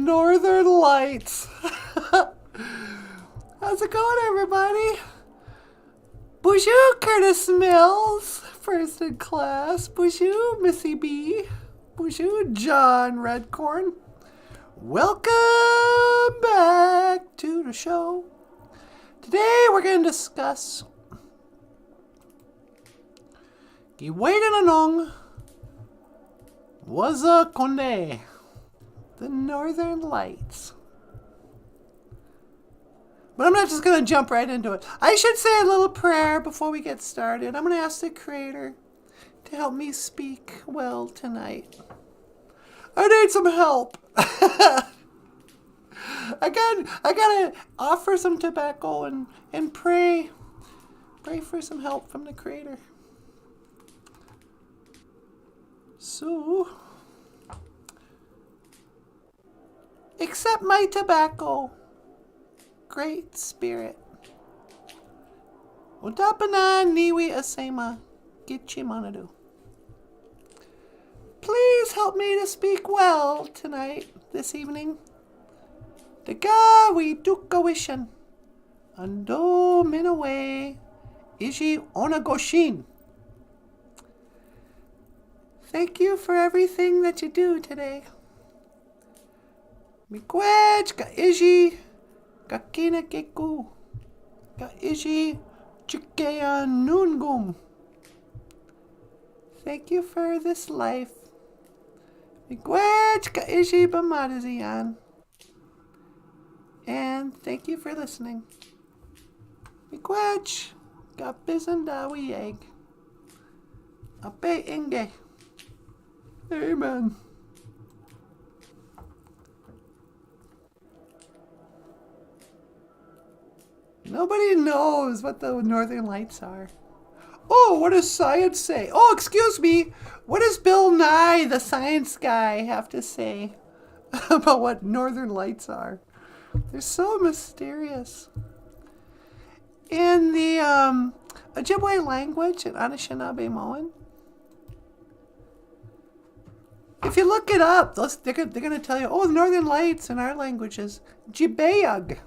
Northern Lights. How's it going, everybody? Bonjour, Curtis Mills, first in class. Bonjour, Missy B. Bonjour, John Redcorn. Welcome back to the show. Today we're going to discuss Giwaydinanong Waza Konde, the Northern Lights. But I'm not just going to jump right into it. I should say a little prayer before we get started. I'm going to ask the Creator to help me speak well tonight. I need some help. I gotta offer some tobacco and pray for some help from the Creator. So, accept my tobacco, Great Spirit. Udapana niwi asema gichimanadu. Please help me to speak well tonight, this evening. Daga we dukawishan. Ando minawe ishi onagoshin. Thank you for everything that you do today. Miigwech ka ishi ka kinakeku. Ka ishi chikeya nungum. Thank you for this life. Miigwech ka ishi bamadaziyan. And thank you for listening. Miigwech ka bisandawi egg. Ape inge. Amen. Nobody knows what the Northern Lights are. Oh, what does science say? Oh, excuse me. What does Bill Nye, the science guy, have to say about what Northern Lights are? They're so mysterious. In the Ojibwe language in Anishinaabe-Moan, if you look it up, they're going to tell you, oh, the Northern Lights in our language is Jibeyug.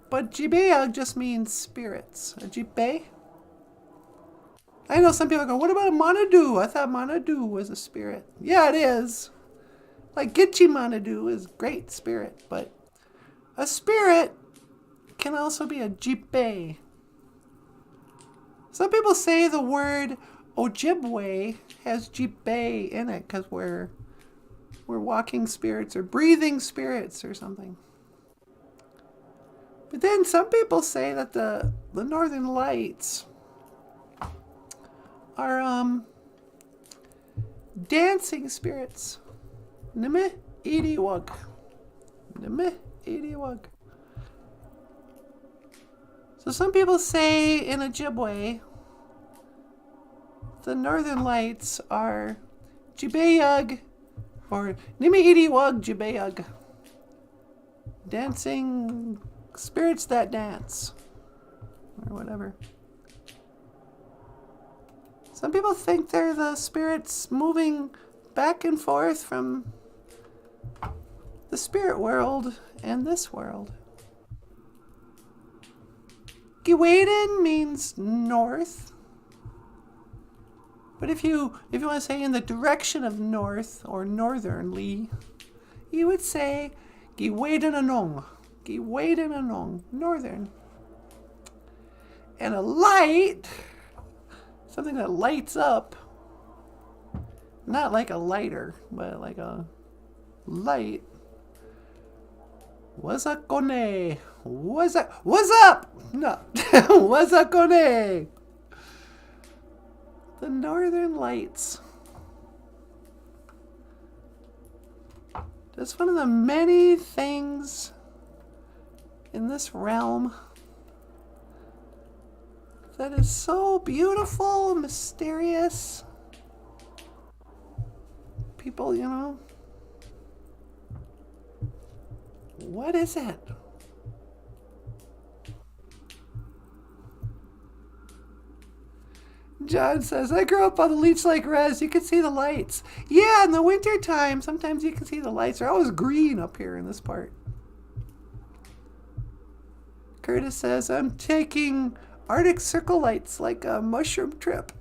But Jibeyug just means spirits. A Jibey? I know some people go, what about a Manadu? I thought Manadu was a spirit. Yeah, it is. Like Gitchi Manadu is great spirit, but a spirit can also be a Jibey. Some people say the word OJIBWE has Jibey in it because we're walking spirits or breathing spirits or something. But then some people say that the Northern Lights are dancing spirits. Nime idiwag. Nime idiwag. So some people say in Ojibwe the Northern Lights are Jibeyug or Nime idiwag Jibeyug. Dancing spirits that dance. Or whatever. Some people think they're the spirits moving back and forth from the spirit world and this world. Giwaydin means north. But if you want to say in the direction of north or northernly, you would say Giwaydinanong. Giwaydinanong, northern. And a light, something that lights up, not like a lighter, but like a light. Waza Konde. What's up? No. Waza Konde. The Northern Lights. Just one of the many things in this realm that is so beautiful, mysterious. People, you know, what is it? John says, I grew up on the Leech Lake Res. You can see the lights. Yeah, in the winter time, sometimes you can see the lights. They're always green up here in this part. Curtis says, I'm taking Arctic Circle lights like a mushroom trip.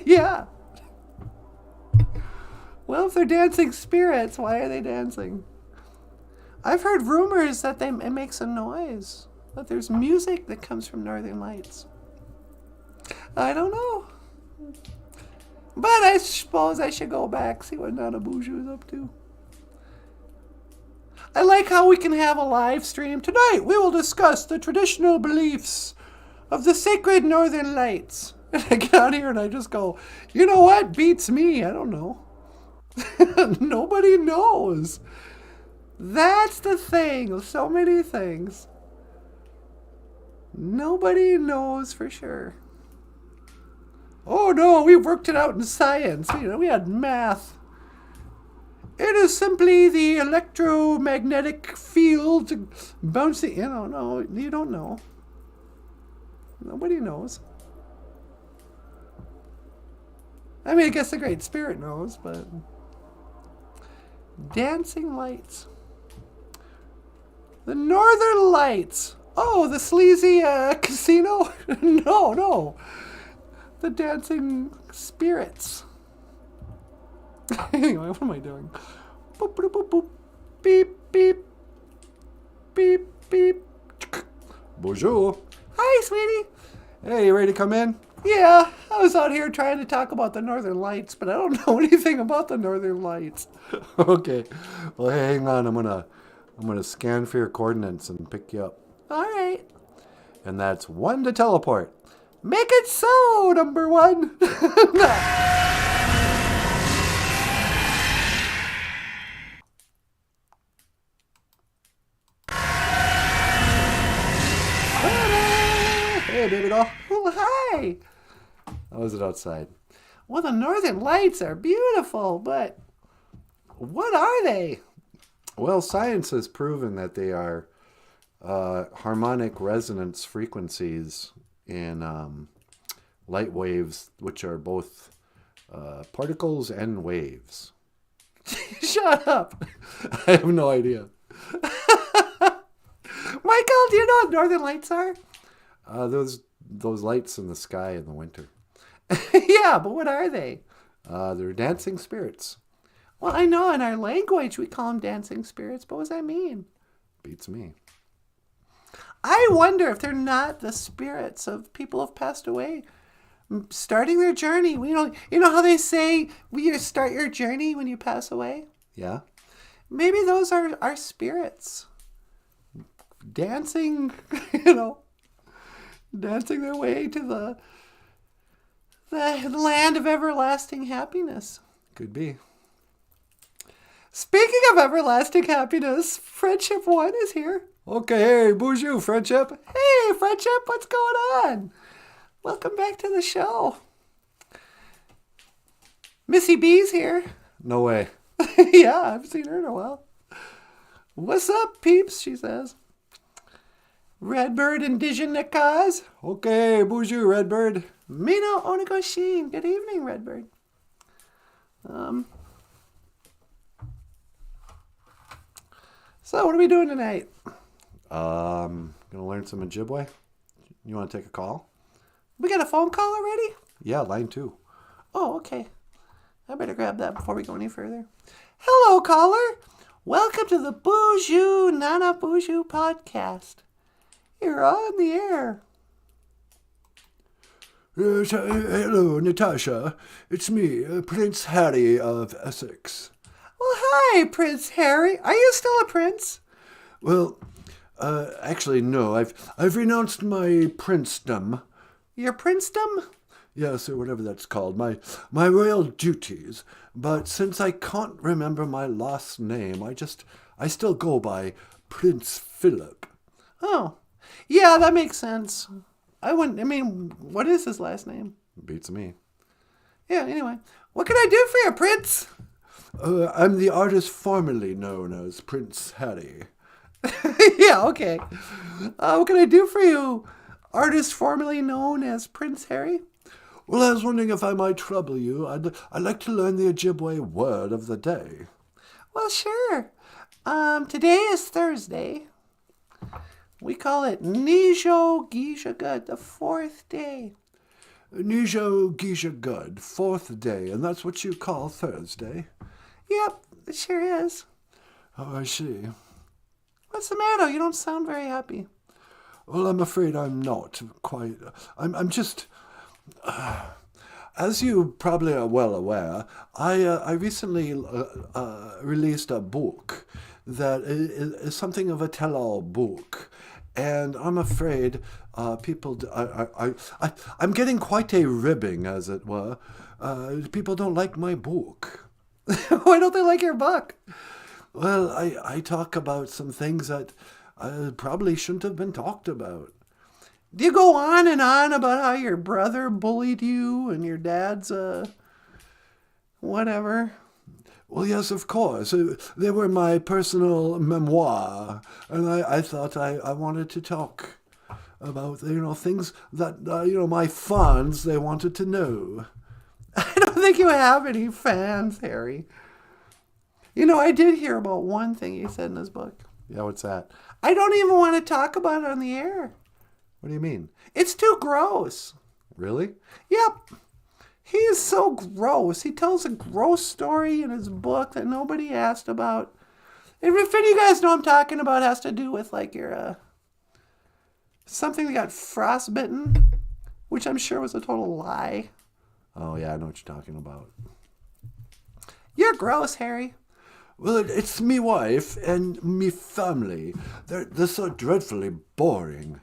Yeah. Well, if they're dancing spirits, why are they dancing? I've heard rumors that it makes a noise. That there's music that comes from Northern Lights. I don't know. But I suppose I should go back, see what NANABOOZHOO is up to. I like how we can have a live stream. Tonight we will discuss the traditional beliefs of the sacred Northern Lights. And I get out here and I just go, you know what beats me? I don't know. Nobody knows. That's the thing. So many things. Nobody knows for sure. Oh no, we worked it out in science. We had math. It is simply the electromagnetic field bouncing. No, you don't know. Nobody knows. I mean, I guess the Great Spirit knows, but... Dancing lights. The Northern Lights. Oh, the sleazy casino? No. The dancing spirits. Anyway, what am I doing? Boop, boop, boop, boop. Beep, beep. Beep, beep. Bonjour. Hi, sweetie. Hey, you ready to come in? Yeah, I was out here trying to talk about the Northern Lights, but I don't know anything about the Northern Lights. Okay. Well, hey, hang on. I'm gonna scan for your coordinates and pick you up. All right. And that's 1 to teleport. Make it so, number 1. Hey, baby doll. Oh, hi. How is it outside? Well, the Northern Lights are beautiful, but what are they? Well, science has proven that they are harmonic resonance frequencies in light waves, which are both particles and waves. Shut up. I have no idea. Michael, do you know what Northern Lights are? Those lights in the sky in the winter. Yeah, but what are they? They're dancing spirits. Well, I know in our language we call them dancing spirits, but what does that mean? Beats me. I wonder if they're not the spirits of people who have passed away, starting their journey. You know how they say you start your journey when you pass away? Yeah. Maybe those are our spirits. Dancing, dancing their way to the land of everlasting happiness. Could be. Speaking of everlasting happiness, Friendship 1 is here. Okay, hey, BOOZHOO, Friendship. Hey, Friendship, what's going on? Welcome back to the show. Missy B's here. No way. Yeah, I haven't seen her in a while. What's up, peeps, she says. Redbird Indigenous. Okay, BOOZHOO, Redbird. Mino Onigoshin. Good evening, Redbird. So, what are we doing tonight? Gonna learn some Ojibwe. You want to take a call? We got a phone call already? Yeah, line 2. Oh, okay. I better grab that before we go any further. Hello, caller. Welcome to the BOOZHOO NANABOOZHOO podcast. You're on the air. Yes, hello, Natasha. It's me, Prince Harry of Essex. Well, hi, Prince Harry. Are you still a prince? Well, actually, no. I've renounced my princedom. Your princedom? Yes, or whatever that's called. My royal duties. But since I can't remember my last name, I still go by Prince Philip. Oh, yeah, that makes sense. What is his last name? Beats me. Yeah, anyway. What can I do for you, Prince? I'm the artist formerly known as Prince Harry. Yeah, okay. What can I do for you, artist formerly known as Prince Harry? Well, I was wondering if I might trouble you. I'd like to learn the Ojibwe word of the day. Well, sure. Today is Thursday. We call it Nijo Gisha Good, the fourth day. Nijo Gisha Good, fourth day, and that's what you call Thursday? Yep, it sure is. Oh, I see. What's the matter? You don't sound very happy. Well, I'm afraid I'm not quite. I'm just. As you probably are well aware, I recently released a book that is something of a tell-all book, and I'm afraid people. I'm getting quite a ribbing, as it were. People don't like my book. Why don't they like your book? Well, I talk about some things that probably shouldn't have been talked about. Do you go on and on about how your brother bullied you and your dad's, whatever? Well, yes, of course. They were my personal memoir, and I thought I wanted to talk about, things that, my fans, they wanted to know. I don't think you have any fans, Harry. I did hear about one thing he said in his book. Yeah, what's that? I don't even want to talk about it on the air. What do you mean? It's too gross. Really? Yep. He is so gross. He tells a gross story in his book that nobody asked about. And if any of you guys know what I'm talking about, it has to do with like your something that got frostbitten, which I'm sure was a total lie. Oh, yeah, I know what you're talking about. You're gross, Harry. Well, it's me wife and me family. They're so dreadfully boring.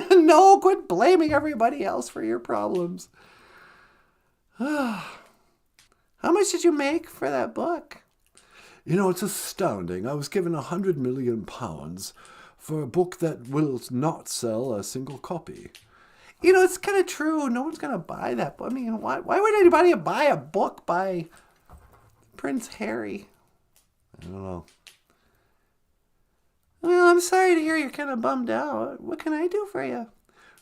No, quit blaming everybody else for your problems. How much did you make for that book? It's astounding. I was given £100 million for a book that will not sell a single copy. It's kind of true. No one's going to buy that book. I mean, why would anybody buy a book by Prince Harry? I don't know. Well, I'm sorry to hear you're kind of bummed out. What can I do for you?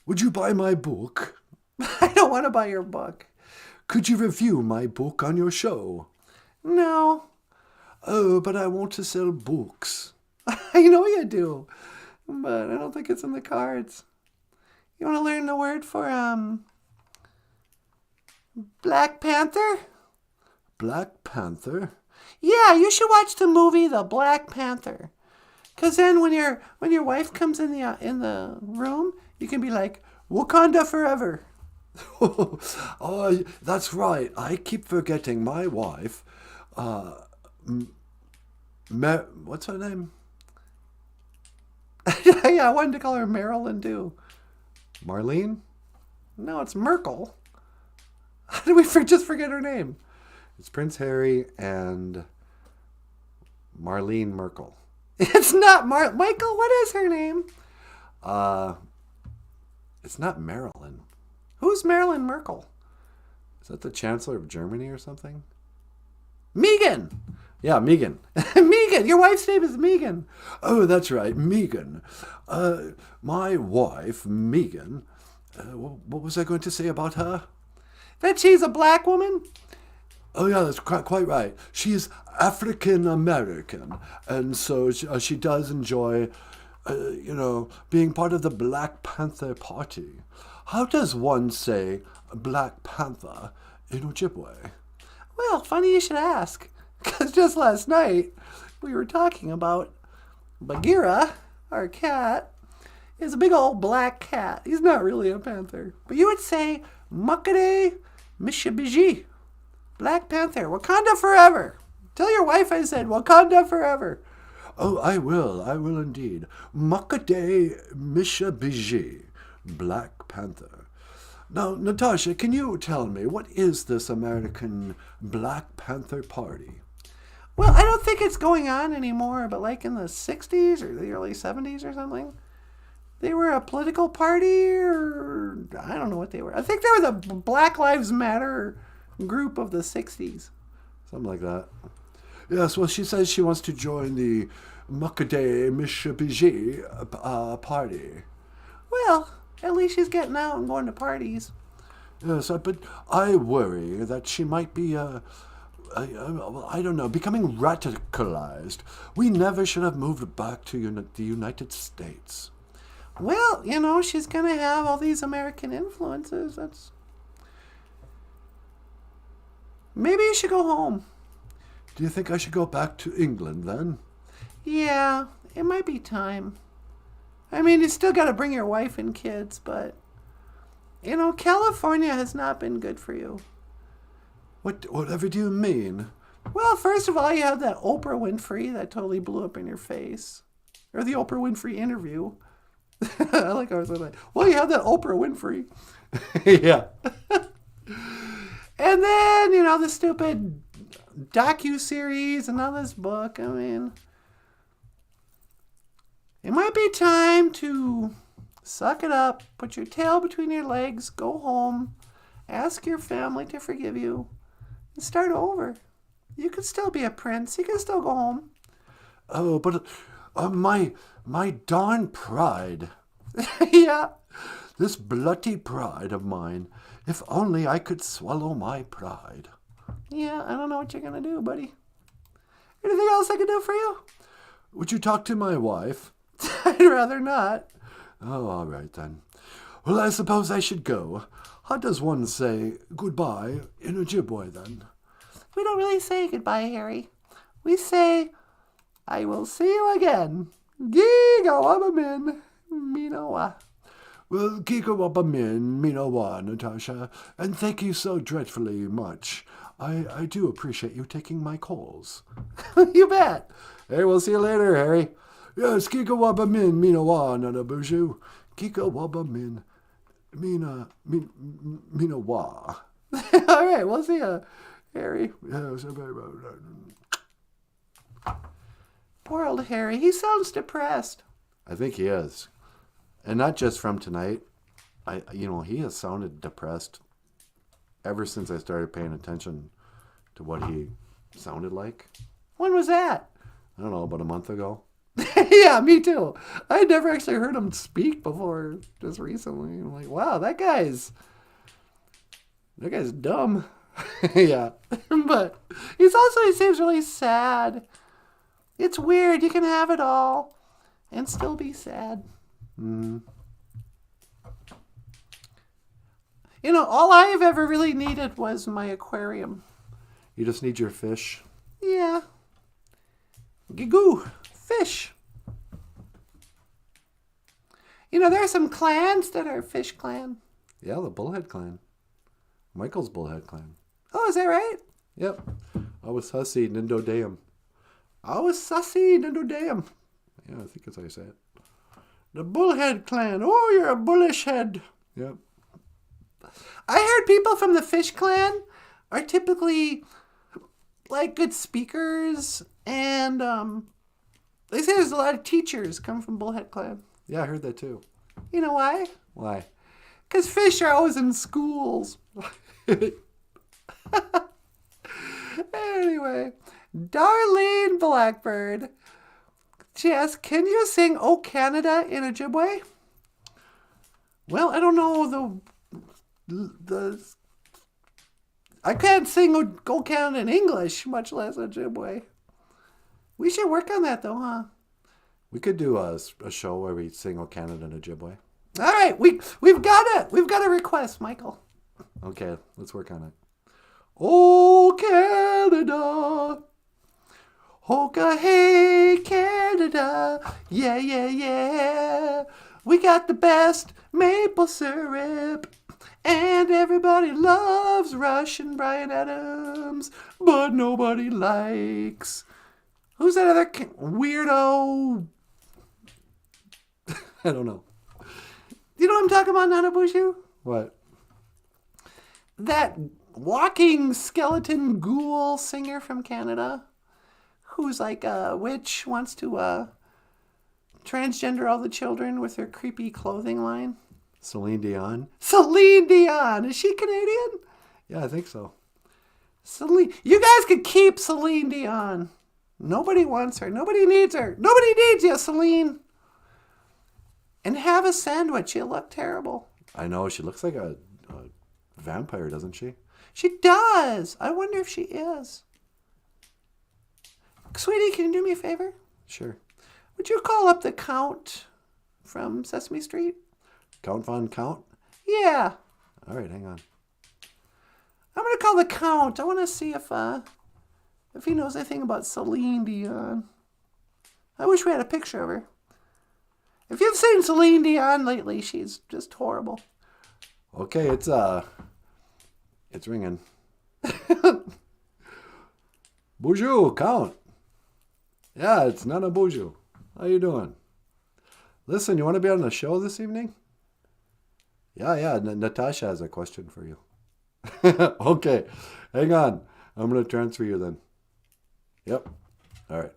Would you buy my book? I don't want to buy your book. Could you review my book on your show? No. Oh, but I want to sell books. I know you do, but I don't think it's in the cards. You want to learn the word for, Black Panther? Black Panther? Yeah, you should watch the movie The Black Panther. 'Cause then when your wife comes in the room, you can be like, Wakanda forever. Oh, that's right. I keep forgetting my wife. What's her name? Yeah, I wanted to call her Marilyn too. Marlene? No, it's Merkel. How did we just forget her name? It's Prince Harry and Marlene Merkel. It's not Michael. What is her name? It's not Marilyn. Who's Marilyn Merkel? Is that the Chancellor of Germany or something? Megan. Yeah, Megan. Megan. Your wife's name is Megan. Oh, that's right, Megan. My wife, Megan. What was I going to say about her? That she's a black woman? Oh, yeah, that's quite right. She's African American, and so she does enjoy, being part of the Black Panther Party. How does one say Black Panther in Ojibwe? Well, funny you should ask, because just last night we were talking about Bagheera, our cat, is a big old black cat. He's not really a panther. But you would say Makade Mishabiji. Black Panther. Wakanda forever. Tell your wife I said Wakanda forever. Oh, I will indeed. Makade Mishabiji, Black Panther. Now, Natasha, can you tell me, what is this American Black Panther Party? Well, I don't think it's going on anymore, but like in the 60s or the early 70s or something, they were a political party, or I don't know what they were. I think they were the Black Lives Matter group of the 60s. Something like that. Yes, well, she says she wants to join the Makade Mishabiji party. Well, at least she's getting out and going to parties. Yes, but I worry that she might be, I don't know, becoming radicalized. We never should have moved back to the United States. Well, she's going to have all these American influences. Maybe you should go home. Do you think I should go back to England then? Yeah, it might be time. I mean, you still got to bring your wife and kids, but, California has not been good for you. Whatever do you mean? Well, first of all, you have that Oprah Winfrey that totally blew up in your face. Or the Oprah Winfrey interview. I like how I said that. Well, you have that Oprah Winfrey. Yeah. And then, the stupid docu-series and all this book. I mean, it might be time to suck it up, put your tail between your legs, go home, ask your family to forgive you, and start over. You could still be a prince. You can still go home. Oh, but my darn pride. Yeah. This bloody pride of mine. If only I could swallow my pride. Yeah, I don't know what you're going to do, buddy. Anything else I can do for you? Would you talk to my wife? I'd rather not. Oh, all right then. Well, I suppose I should go. How does one say goodbye in Ojibwe then? We don't really say goodbye, Harry. We say, I will see you again. Gigawabamin, Minowa. Well, Gigawabamin, Minowa, Natasha, and thank you so dreadfully much. I do appreciate you taking my calls. You bet. Hey, we'll see you later, Harry. Yes, Gigawabamin, Minowa, Nanaboozhoo. Gigawabamin, Minowa. All right, we'll see you, Harry. Yes, Poor old Harry. He sounds depressed. I think he is. And not just from tonight. He has sounded depressed ever since I started paying attention to what he sounded like. When was that? I don't know, about a month ago. Yeah, me too. I never actually heard him speak before just recently. I'm like, wow, that guy's dumb. Yeah. But he seems really sad. It's weird. You can have it all and still be sad. Mm-hmm. All I've ever really needed was my aquarium. You just need your fish. Yeah. Gigoo. Fish. There are some clans that are fish clan. Yeah, the Bullhead clan. Michael's Bullhead clan. Oh, is that right? Yep. I was hussy, Nindo Dam. I was sussy, Nindo Dam. Yeah, I think that's how you say it. The Bullhead clan. Oh, you're a bullish head. Yep. I heard people from the fish clan are typically like good speakers, and they say there's a lot of teachers come from Bullhead clan. Yeah, I heard that too. You know why? Why? Because fish are always in schools. Anyway, Darlene Blackbird. She asked, can you sing "O Canada" in Ojibwe? Well, I don't know the I can't sing "O Canada" in English, much less Ojibwe. We should work on that, though, huh? We could do a show where we sing "O Canada" in Ojibwe. All right, we've got a request, Michael. Okay, let's work on it. Oh, Canada. Hoka, hey, Canada. Yeah, yeah, yeah. We got the best maple syrup. And everybody loves Russian Bryan Adams. But nobody likes... Who's that other weirdo? I don't know. You know what I'm talking about, Nanaboozhoo? What? That walking skeleton ghoul singer from Canada who's like a witch, wants to transgender all the children with her creepy clothing line. Celine Dion? Celine Dion! Is she Canadian? Yeah, I think so. Celine. You guys could keep Celine Dion. Nobody wants her. Nobody needs her. Nobody needs you, Celine. And have a sandwich. You look terrible. I know. She looks like a Vampire, doesn't she? She does. I wonder if she is. Sweetie, can you do me a favor? Sure. Would you call up the Count from Sesame Street? Count Von Count? Yeah. All right, hang on. I'm going to call the Count. I want to see if he knows anything about Celine Dion. I wish we had a picture of her. If you've seen Celine Dion lately, she's just horrible. Okay, it's ringing. BOOZHOO, Count. Yeah, it's NANABOOZHOO. How you doing? Listen, you want to be on the show this evening? Yeah, Natasha has a question for you. Okay, hang on. I'm going to transfer you then. Yep. All right.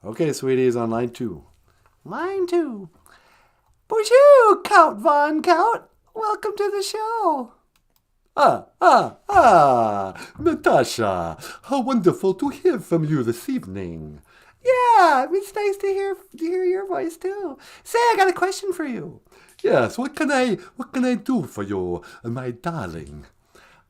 Okay, sweetie, is on line 2. Line 2. BOOZHOO, Count Von Count. Welcome to the show. Natasha, how wonderful to hear from you this evening. Yeah, it's nice to hear your voice too. Say, I got a question for you. Yes, what can I do for you, my darling?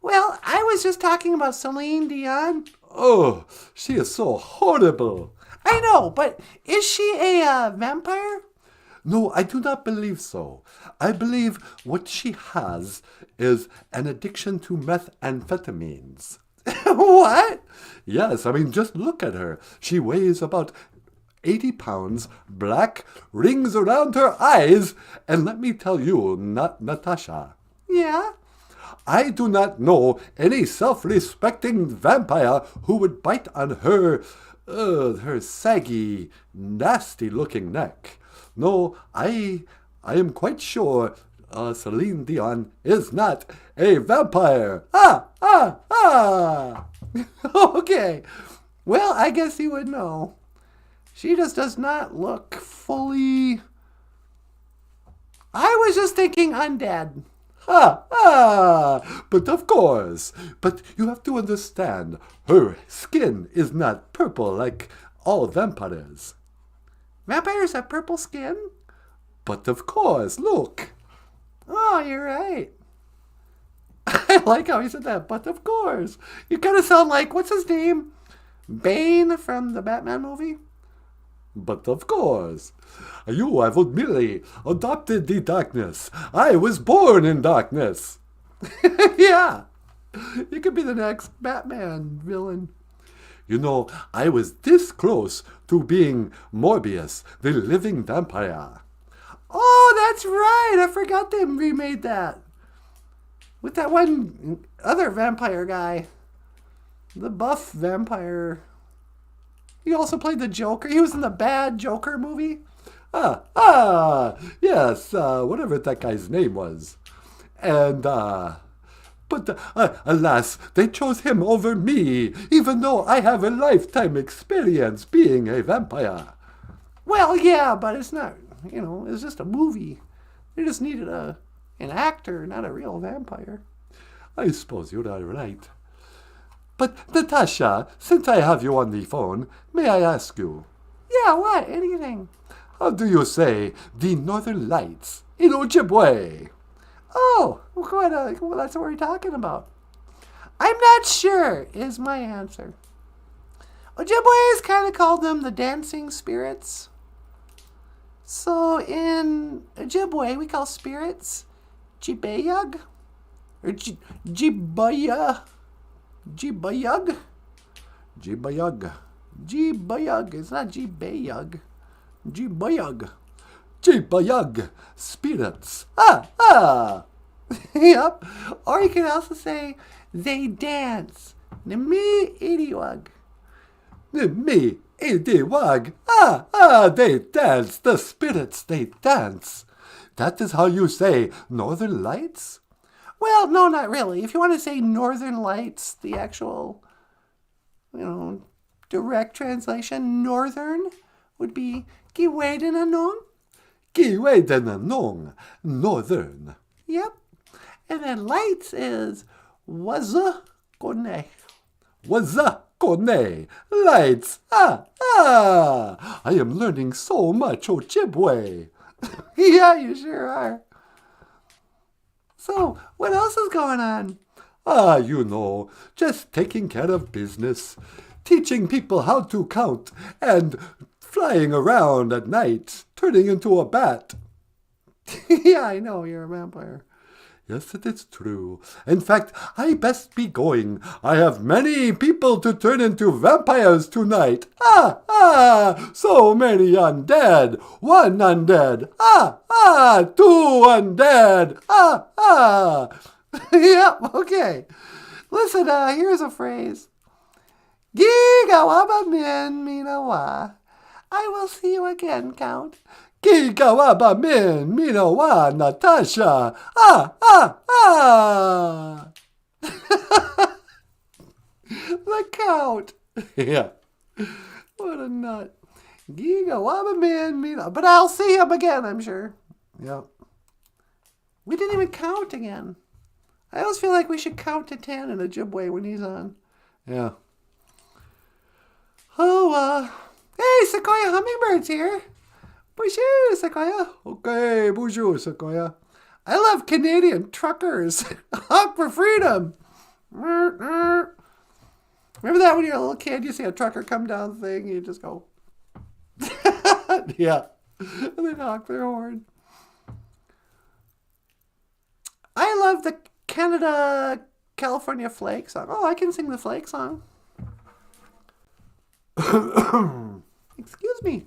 Well, I was just talking about Celine Dion. Oh, she is so horrible. I know, but is she a vampire? No, I do not believe so. I believe what she has is an addiction to methamphetamines. What? Yes, I mean, just look at her. She weighs about 80 pounds, black, rings around her eyes, and let me tell you, Natasha. Yeah? I do not know any self-respecting vampire who would bite on her saggy, nasty-looking neck. No, I am quite sure Celine Dion is not a vampire. Okay. Well, I guess you would know. She just does not look fully... I was just thinking undead. But of course. But you have to understand, her skin is not purple like all vampires. Vampires have purple skin? But of course, look. Oh, you're right. I like how you said that, but of course. You kind of sound like, what's his name? Bane from the Batman movie? But of course. You have merely adopted the darkness. I was born in darkness. Yeah. You could be the next Batman villain. You know, I was this close to being Morbius, the living vampire. Oh, that's right. I forgot they remade that. With that one other vampire guy. The buff vampire. He also played the Joker. He was in the bad Joker movie. Yes, whatever that guy's name was. And, but alas, they chose him over me, even though I have a lifetime experience being a vampire. Well, yeah, but it's not, it's just a movie. They just needed an actor, not a real vampire. I suppose you're all right. But, Natasha, since I have you on the phone, may I ask you? Yeah, what? Anything. How do you say the Northern Lights in OJIBWE? Oh, well, that's what we're talking about. I'm not sure, is my answer. Ojibwe's kind of called them the dancing spirits. So in Ojibwe, we call spirits Jibayug or Jibaya. Jibayug. Jibayug. Jibayug. It's not Jibayug. Jibayug. Jibayug. Spirits. Yep. Or you can also say they dance. Me idiwag. Me idiwag. They dance. The spirits, they dance. That is how you say Northern Lights? Well, no, not really. If you want to say Northern Lights, the actual, direct translation, Northern would be Giwedenanong. Giwedenanong. Northern. Yep. And then Lights is Wazakone. Wazakone. Lights. I am learning so much Ojibwe. Yeah, you sure are. So, what else is going on? Ah, you know, just taking care of business, teaching people how to count, and flying around at night, turning into a bat. Yeah, I know, you're a vampire. Yes, it is true. In fact, I best be going. I have many people to turn into vampires tonight. So many undead. One undead. Two undead. Yep, okay. Listen, here's a phrase. Gigawaba min minawa. I will see you again, Count. Gigawaba min minowa Natasha. The Count. Yeah. What a nut. Gigawaba min minawa. But I'll see him again, I'm sure. Yeah. We didn't even count again. I always feel like we should count to 10 in Ojibwe when he's on. Yeah. Oh, hey, Sequoia Hummingbird's here. BOOZHOO, Sequoia. Okay, BOOZHOO, Sequoia. I love Canadian truckers. Honk for freedom. Remember that when you're a little kid, you see a trucker come down the thing, you just go. Yeah. And they honk their horn. I love the California Flake song. Oh, I can sing the Flake song. Excuse me.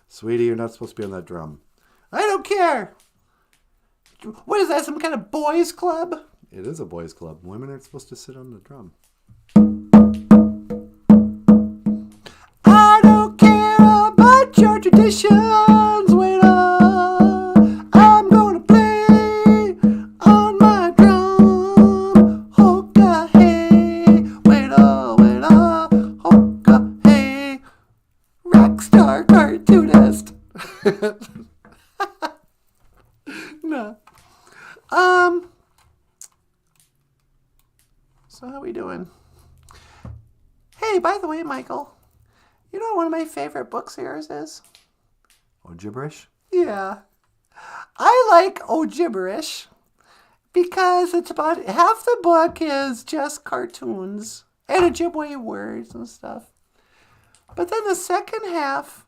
Sweetie, you're not supposed to be on that drum. I don't care. What is that, some kind of boys club? It is a boys' club. Women aren't supposed to sit on the drum. I don't care about your traditions. Wait up. I'm gonna play on my drum. Hoka hey. Wait up, Hoka hey. Rockstar cartoonist. No. So how we doing? Hey, by the way, Michael, you know what one of my favorite books of yours is? OJIBERISH? Yeah. I like OJIBERISH because it's about half the book is just cartoons and Ojibwe words and stuff. But then the second half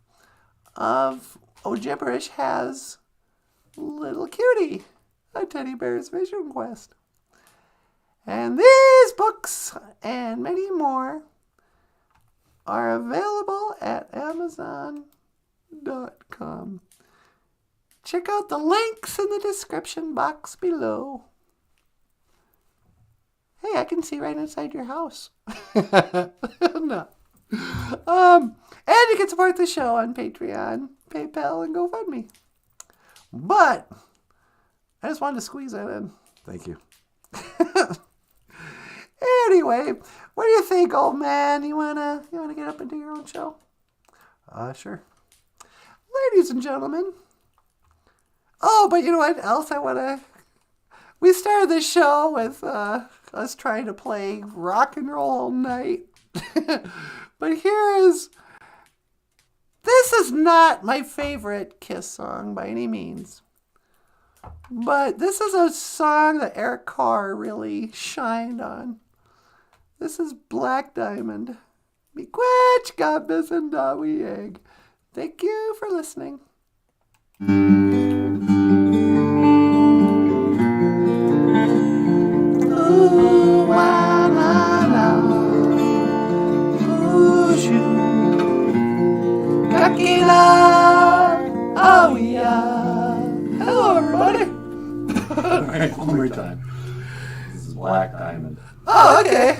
of OJIBERISH has Little Cutie, a teddy bear's vision quest. And these books and many more are available at Amazon.com. Check out the links in the description box below. Hey, I can see right inside your house. No. And you can support the show on Patreon, PayPal, and GoFundMe. But I just wanted to squeeze that in. Thank you. Anyway, what do you think, old man? You wanna get up and do your own show? Sure. Ladies and gentlemen. Oh, but you know what else I wanna... We started this show with us trying to play rock and roll all night. But this is not my favorite Kiss song by any means. But this is a song that Eric Carr really shined on. This is Black Diamond. Miigwech gabis and dawi egg. Thank you for listening. Ooh, wa, la, la. BOOZHOO. Kakila. Oh, yeah. Hello, everybody. One more time. This is Black Diamond. Oh, okay.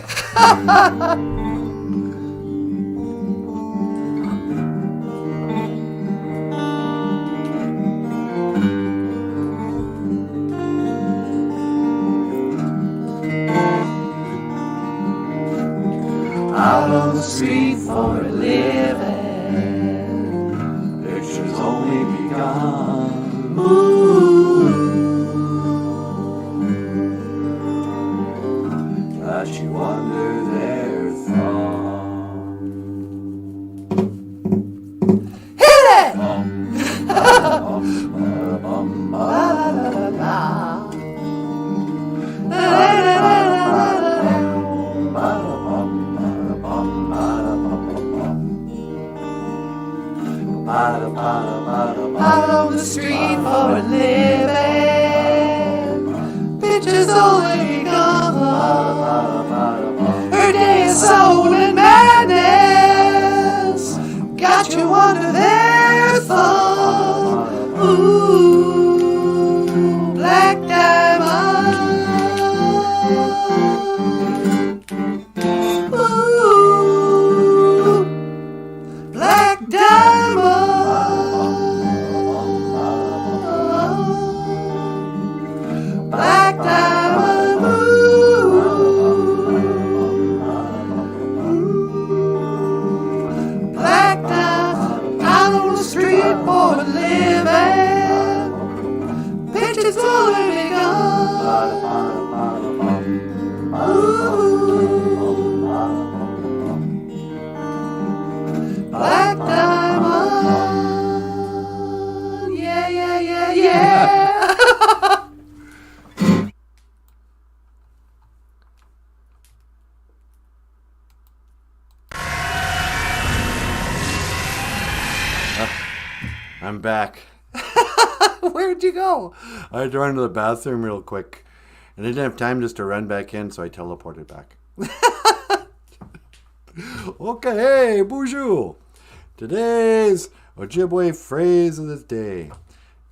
Out on the street for a living. Pictures only begun. Ooh. That you wonder their thoughts. I'm back. Where'd you go? I had to run to the bathroom real quick. And I didn't have time just to run back in, so I teleported back. Okay, hey, bonjour. Today's Ojibwe phrase of the day.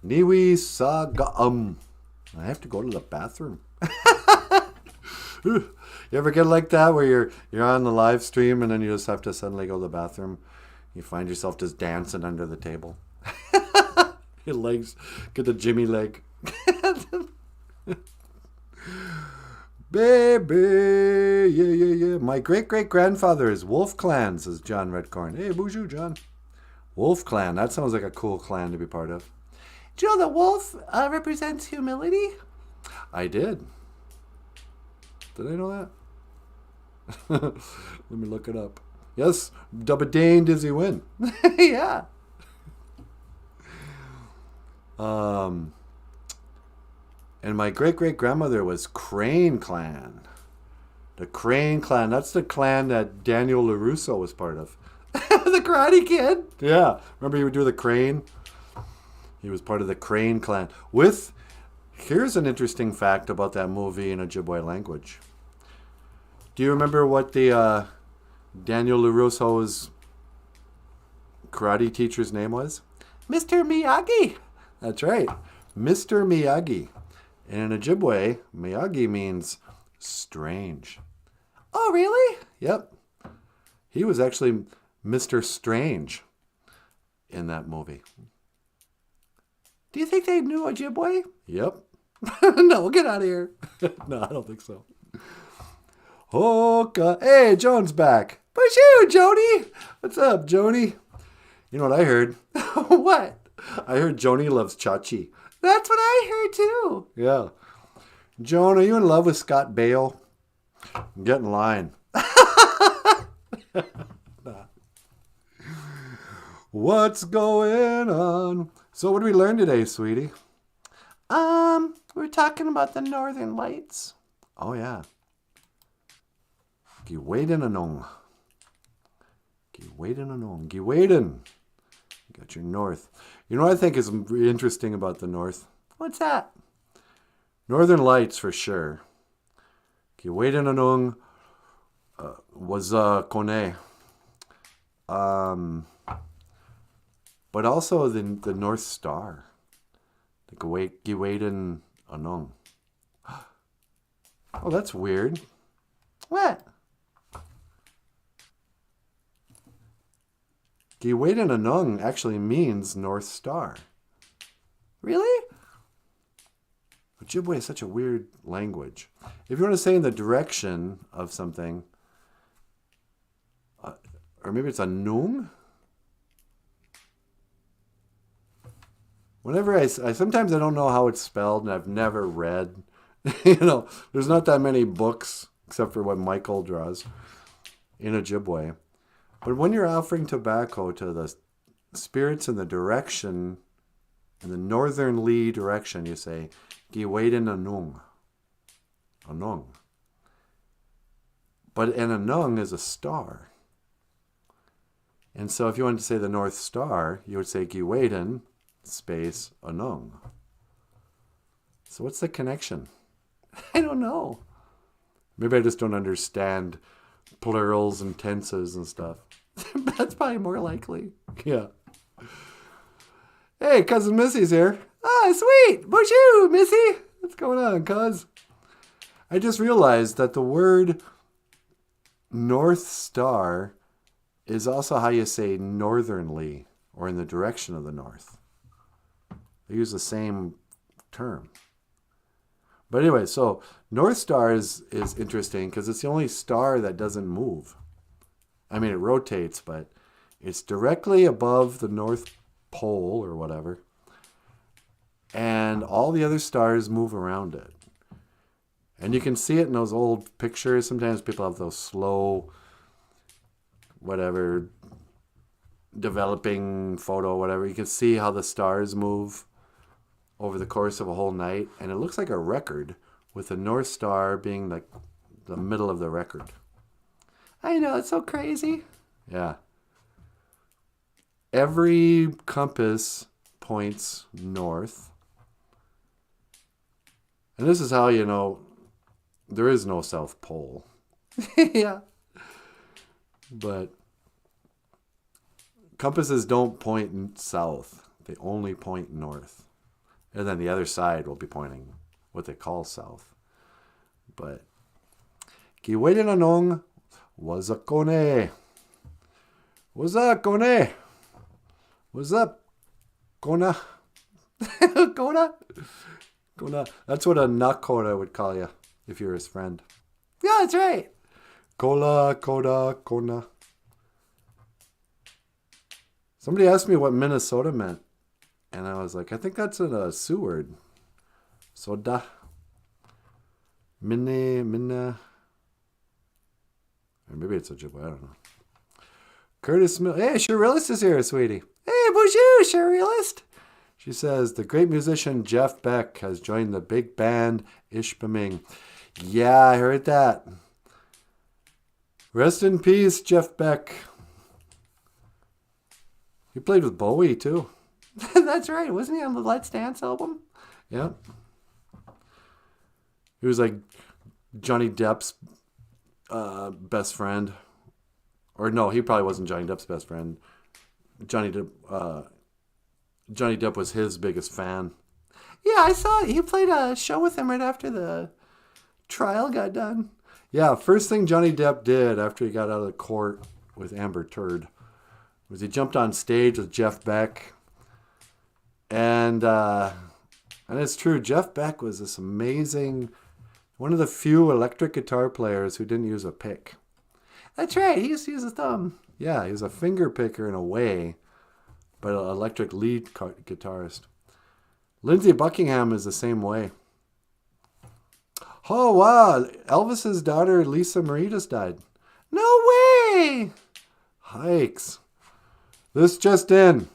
Niwi sa ga'um. I have to go to the bathroom. You ever get like that where you're on the live stream and then you just have to suddenly go to the bathroom? You find yourself just dancing under the table. Your legs get the Jimmy leg. Baby, yeah. My great-great-grandfather is Wolf Clan, says John Redcorn. Hey, bonjour, John. Wolf Clan, that sounds like a cool clan to be part of. Do you know the wolf represents humility? I did. Did I know that? Let me look it up. Yes, Dubba Dane Dizzy Win. Yeah. And my great-great-grandmother was Crane Clan. The Crane Clan, that's the clan that Daniel LaRusso was part of. The Karate Kid? Yeah. Remember he would do the crane? He was part of the Crane Clan. Here's an interesting fact about that movie in Ojibwe language. Do you remember what the Daniel LaRusso's karate teacher's name was? Mr. Miyagi. That's right. Mr. Miyagi. And in Ojibwe, Miyagi means strange. Oh, really? Yep. He was actually Mr. Strange in that movie. Do you think they knew Ojibwe? Yep. No, get out of here. No, I don't think so. Okay. Hey, Joan's back. Bonjour, Jody. What's up, Joni? You know what I heard? What? I heard Joni loves Chachi. That's what I heard, too. Yeah. Joan, are you in love with Scott Baio? Get in line. What's going on? So what did we learn today, sweetie? We're talking about the Northern Lights. Oh, yeah. Giwaden. Got your north. You know what I think is interesting about the north? What's that? Northern Lights, for sure. Giwaden was Kone. But also the North Star. The Giwaden Anung. Oh, that's weird. What? Giwaden Anung actually means North Star. Really? Ojibwe is such a weird language. If you want to say in the direction of something, or maybe it's Anung. Whenever I sometimes I don't know how it's spelled, and I've never read. There's not that many books except for what Michael draws in Ojibwe. But when you're offering tobacco to the spirits in the direction, in the northernly direction, you say, Giwaden Anung. Anung. But an Anung is a star. And so if you wanted to say the North Star, you would say Giwaden space Anung. So what's the connection? I don't know. Maybe I just don't understand plurals and tenses and stuff. That's probably more likely. Yeah. Hey, Cousin Missy's here. Ah, sweet. Bonjour, Missy. What's going on, cuz? I just realized that the word North Star is also how you say northernly, or in the direction of the north. They use the same term. But anyway, so North Star is interesting because it's the only star that doesn't move. I mean, it rotates, but it's directly above the North Pole or whatever. And all the other stars move around it. And you can see it in those old pictures. Sometimes people have those slow, whatever, developing photo, whatever. You can see how the stars move over the course of a whole night. And it looks like a record with the North Star being like the middle of the record. I know, it's so crazy. Yeah. Every compass points north. And this is how you know there is no South Pole. Yeah. But compasses don't point south. They only point north. And then the other side will be pointing what they call south. But Kiwele nanong was a kone. What's up, kone? What's up, kona? Kona? Kona. That's what a nakora would call you if you're his friend. Yeah, that's right. Kola, koda, kona. Somebody asked me what Minnesota meant. And I was like, I think that's a Sioux word. Soda. Minna. Or maybe it's Ojibwe, I don't know. Curtis Mill. Hey, Surrealist is here, sweetie. Hey, BOOZHOO, Surrealist. She says, the great musician Jeff Beck has joined the big band Ishpeming. Yeah, I heard that. Rest in peace, Jeff Beck. He played with Bowie, too. That's right. Wasn't he on the Let's Dance album? Yeah. He was like Johnny Depp's best friend. Or no, he probably wasn't Johnny Depp's best friend. Johnny Depp was his biggest fan. Yeah, I saw it. He played a show with him right after the trial got done. Yeah, first thing Johnny Depp did after he got out of the court with Amber Turd was he jumped on stage with Jeff Beck. And it's true, Jeff Beck was this amazing, one of the few electric guitar players who didn't use a pick. That's right. He used to use his thumb. Yeah, he was a finger picker in a way, but an electric lead guitarist. Lindsey Buckingham is the same way. Oh, wow. Elvis's daughter, Lisa Marie, just died. No way! Hikes. This just in.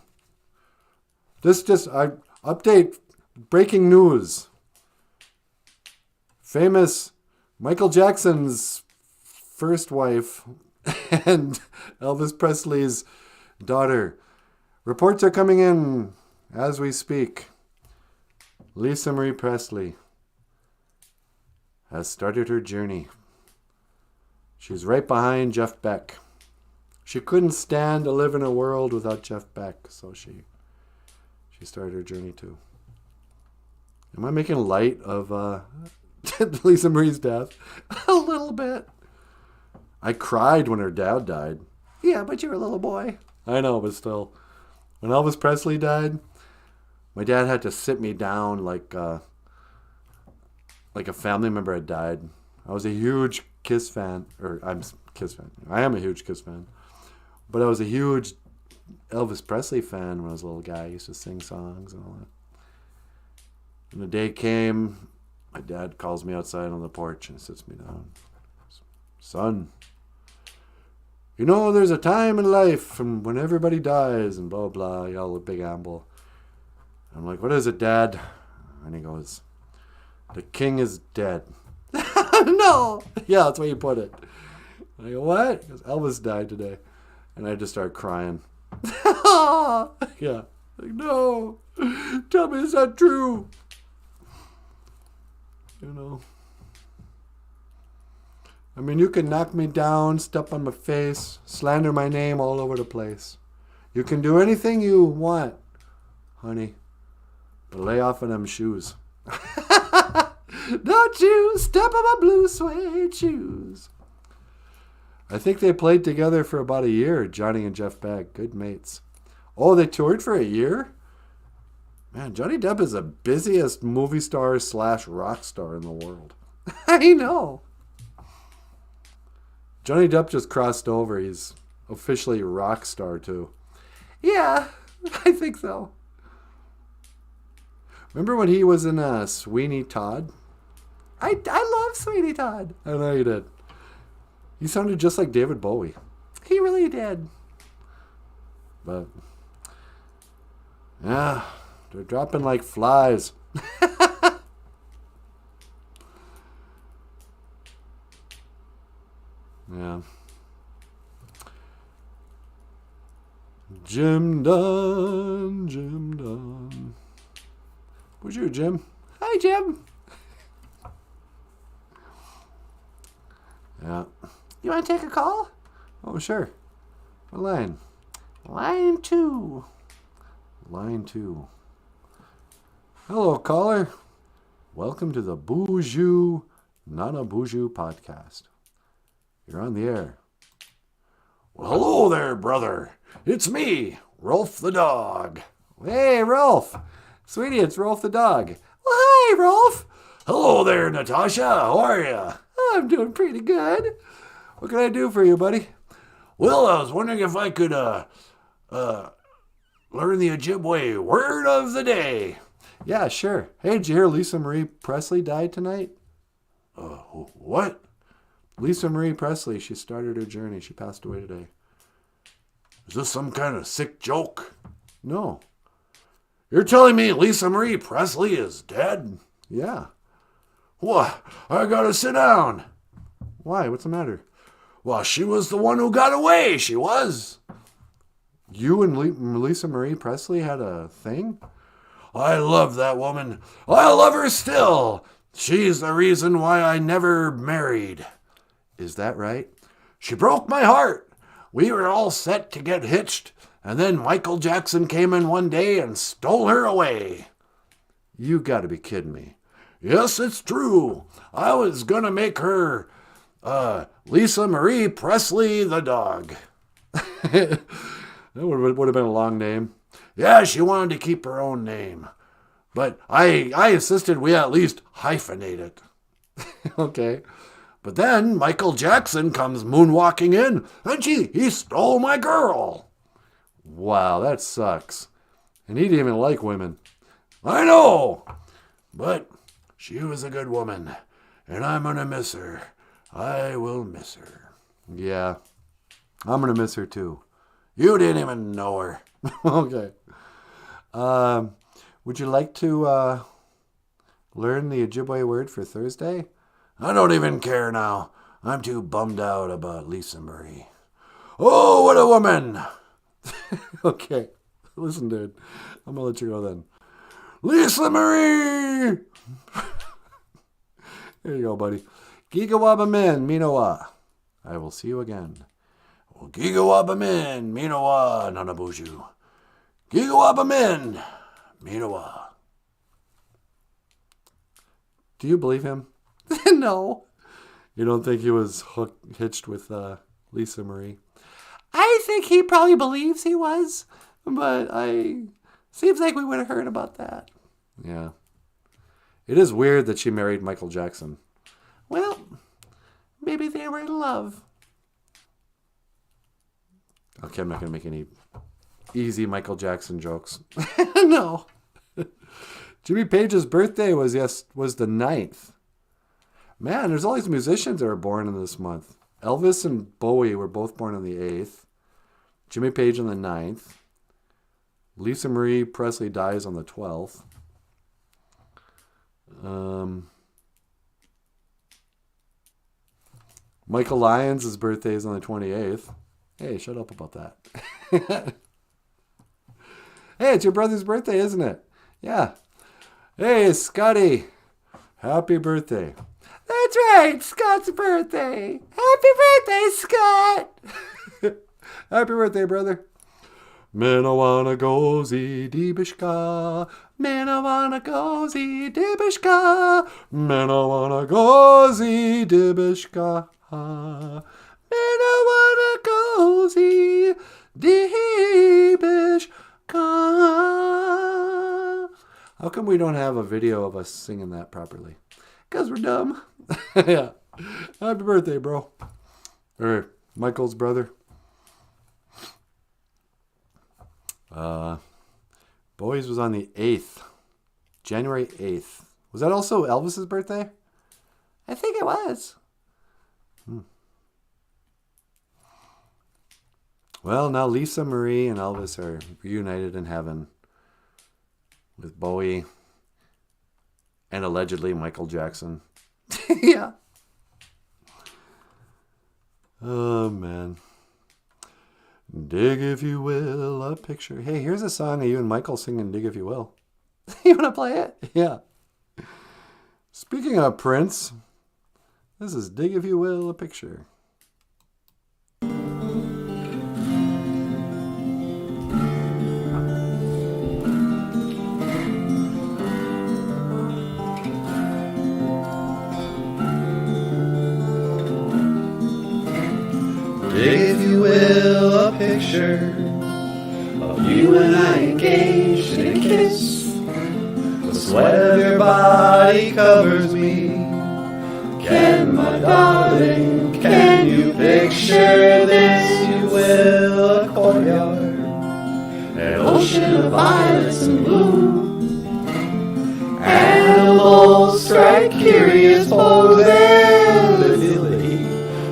Update, breaking news. Famous Michael Jackson's first wife and Elvis Presley's daughter. Reports are coming in as we speak. Lisa Marie Presley has started her journey. She's right behind Jeff Beck. She couldn't stand to live in a world without Jeff Beck, so she started her journey too. Am I making light of Lisa Marie's death? A little bit. I cried when her dad died. Yeah, but you were a little boy. I know, but still. When Elvis Presley died, my dad had to sit me down like a family member had died. I was a huge Kiss fan. I'm a Kiss fan. I am a huge Kiss fan. But I was a huge Elvis Presley fan when I was a little guy. I used to sing songs and all that. And the day came, my dad calls me outside on the porch and sits me down. Son, you know there's a time in life from when everybody dies and blah, blah, yell a big amble. I'm like, what is it, Dad? And he goes, the king is dead. No! Yeah, that's why you put it. And I go, what? He goes, Elvis died today. And I just started crying. Yeah. Like, no. Tell me, is that true? You know. I mean, you can knock me down, step on my face, slander my name all over the place. You can do anything you want, honey. But lay off of them shoes. Don't you step on my blue suede shoes. I think they played together for about a year, Johnny and Jeff Beck. Good mates. Oh, they toured for a year? Man, Johnny Depp is the busiest movie star / rock star in the world. I know. Johnny Depp just crossed over. He's officially rock star too. Yeah, I think so. Remember when he was in Sweeney Todd? I love Sweeney Todd. I know you did. He sounded just like David Bowie. He really did. But, yeah, they're dropping like flies. Yeah. Jim Dunn, Jim Dunn. Bonjour, Jim. Hi, Jim. Yeah. You want to take a call? Oh, sure. What line? Line 2. Line 2. Hello, caller. Welcome to the BOOZHOO NANABOOZHOO podcast. You're on the air. Well, hello there, brother. It's me, Rolf the dog. Hey, Rolf. Sweetie, it's Rolf the dog. Well, hi, Rolf. Hello there, Natasha. How are you? I'm doing pretty good. What can I do for you, buddy? Well, I was wondering if I could learn the Ojibwe word of the day. Yeah, sure. Hey, did you hear Lisa Marie Presley died tonight? What? Lisa Marie Presley, she started her journey. She passed away today. Is this some kind of sick joke? No. You're telling me Lisa Marie Presley is dead? Yeah. What? I gotta sit down. Why? What's the matter? Well, she was the one who got away. She was. You and Lisa Marie Presley had a thing? I love that woman. I love her still. She's the reason why I never married. Is that right? She broke my heart. We were all set to get hitched, and then Michael Jackson came in one day and stole her away. You gotta be kidding me. Yes, it's true. I was gonna make her, Lisa Marie Presley the dog. That would have been a long name. Yeah, she wanted to keep her own name. But I insisted we at least hyphenate it. Okay. But then Michael Jackson comes moonwalking in, and he stole my girl. Wow, that sucks. And he didn't even like women. I know. But she was a good woman, and I'm going to miss her. I will miss her. Yeah, I'm going to miss her too. You didn't even know her. Okay. Would you like to learn the Ojibwe word for Thursday? I don't even care now. I'm too bummed out about Lisa Marie. Oh, what a woman! Okay. Listen, dude. I'm going to let you go then. Lisa Marie! There you go, buddy. Gigawaba min, Minowa. I will see you again. Gigawaba min, Minowa, Nanaboozhoo. Gigawaba min, Minowa. Do you believe him? No. You don't think he was hitched with Lisa Marie? I think he probably believes he was, but seems like we would have heard about that. Yeah. It is weird that she married Michael Jackson. Well, maybe they were in love. Okay, I'm not going to make any easy Michael Jackson jokes. No. Jimmy Page's birthday was the 9th. Man, there's all these musicians that were born in this month. Elvis and Bowie were both born on the 8th. Jimmy Page on the 9th. Lisa Marie Presley dies on the 12th. Michael Lyons' birthday is on the 28th. Hey, shut up about that. Hey, it's your brother's birthday, isn't it? Yeah. Hey, Scotty. Happy birthday. That's right, Scott's birthday. Happy birthday, Scott. Happy birthday, brother. Minawana gozi dibishka. Minawana gozi dibishka. Minawana gozi dibishka. Minawana gozi dibishka. How come we don't have a video of us singing that properly? Because we're dumb. Yeah. Happy birthday, bro. Or Michael's brother. Bowie's was on the 8th. January 8th. Was that also Elvis's birthday? I think it was. Well, now Lisa Marie and Elvis are reunited in heaven with Bowie and allegedly Michael Jackson. Yeah. Oh, man. Dig if you will a picture. Hey, here's a song of you and Michael singing Dig if you will. You want to play it? Yeah. Speaking of Prince, this is Dig if you will a picture. Dig, if you will, a picture of you and I engaged in a kiss. The sweat of your body covers me. Can my darling, can you picture this? You will, a courtyard, an ocean of violets and blue. Animals strike curious poses.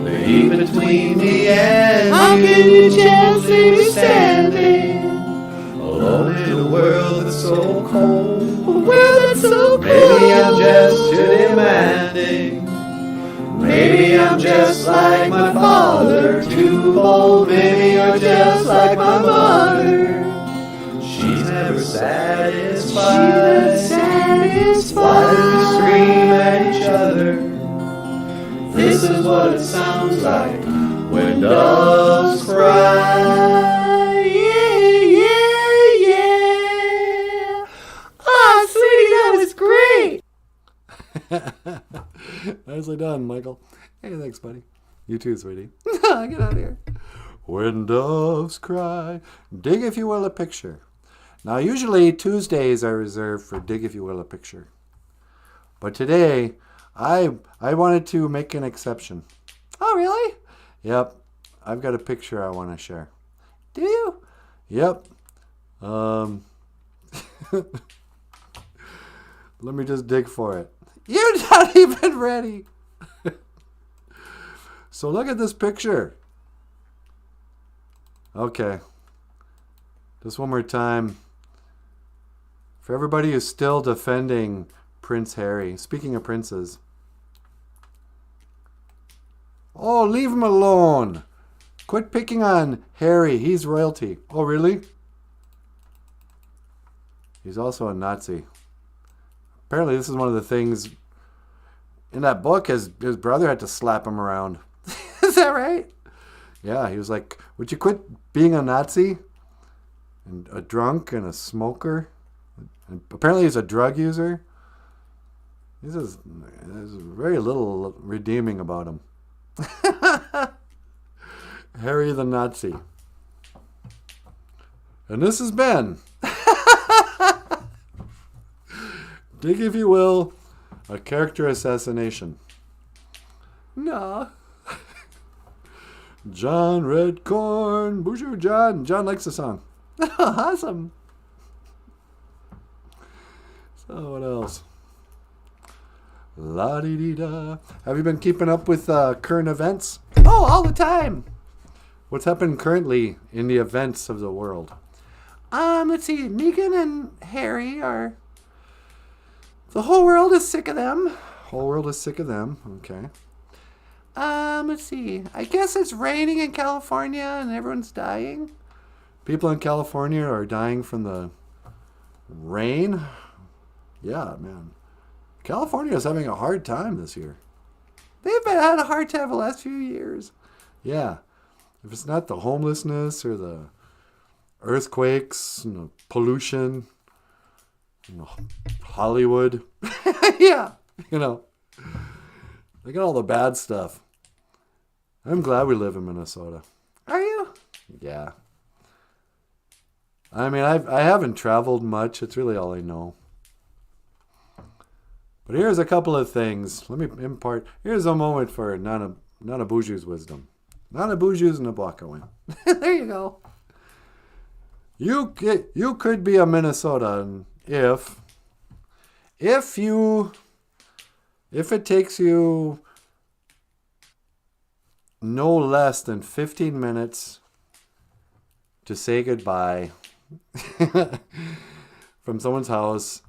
The heat between me and How you. can you gently be standing? Alone in a world that's so cold. A world that's so cold. Maybe I'm just too demanding. Maybe I'm just like my father, too bold. Maybe you're just like my mother. She's never satisfied. Why do we scream at each other? This is what it sounds like when doves cry. Yeah, yeah, yeah. Ah, sweetie, that was great. Nicely done, Michael. Hey, thanks, buddy. You too, sweetie. Get out of here. When doves cry, dig if you will a picture. Now, usually Tuesdays are reserved for dig if you will a picture. But today, I wanted to make an exception. Oh, really? Yep, I've got a picture I want to share. Do you? Yep. Let me just dig for it. You're not even ready. So look at this picture. Okay. Just one more time. For everybody who's still defending Prince Harry. Speaking of princes. Oh, leave him alone. Quit picking on Harry. He's royalty. Oh, really? He's also a Nazi. Apparently, this is one of the things in that book. His brother had to slap him around. Is that right? Yeah, he was like, would you quit being a Nazi? And a drunk and a smoker. And apparently, he's a drug user. There's very little redeeming about him. Harry the Nazi. And this has been, dig if you will, a character assassination. No. John Redcorn, BOOZHOO John. John likes the song. Awesome. So what else? La-di-di-da. Have you been keeping up with current events? Oh, all the time. What's happened currently in the events of the world? Let's see. Meghan and Harry are... The whole world is sick of them. Whole world is sick of them. Okay. Let's see. I guess it's raining in California and everyone's dying. People in California are dying from the rain. Yeah, man. California is having a hard time this year. They've had a hard time the last few years. Yeah. If it's not the homelessness or the earthquakes and the pollution, Hollywood, Yeah. they got all the bad stuff. I'm glad we live in Minnesota. Are you? Yeah. I mean, I haven't traveled much. It's really all I know. But here's a couple of things. Let me impart. Here's a moment for NOTHERN's wisdom. NOTHERN's Naboohoo. There you go. You could be a Minnesotan if it takes you no less than 15 minutes to say goodbye from someone's house,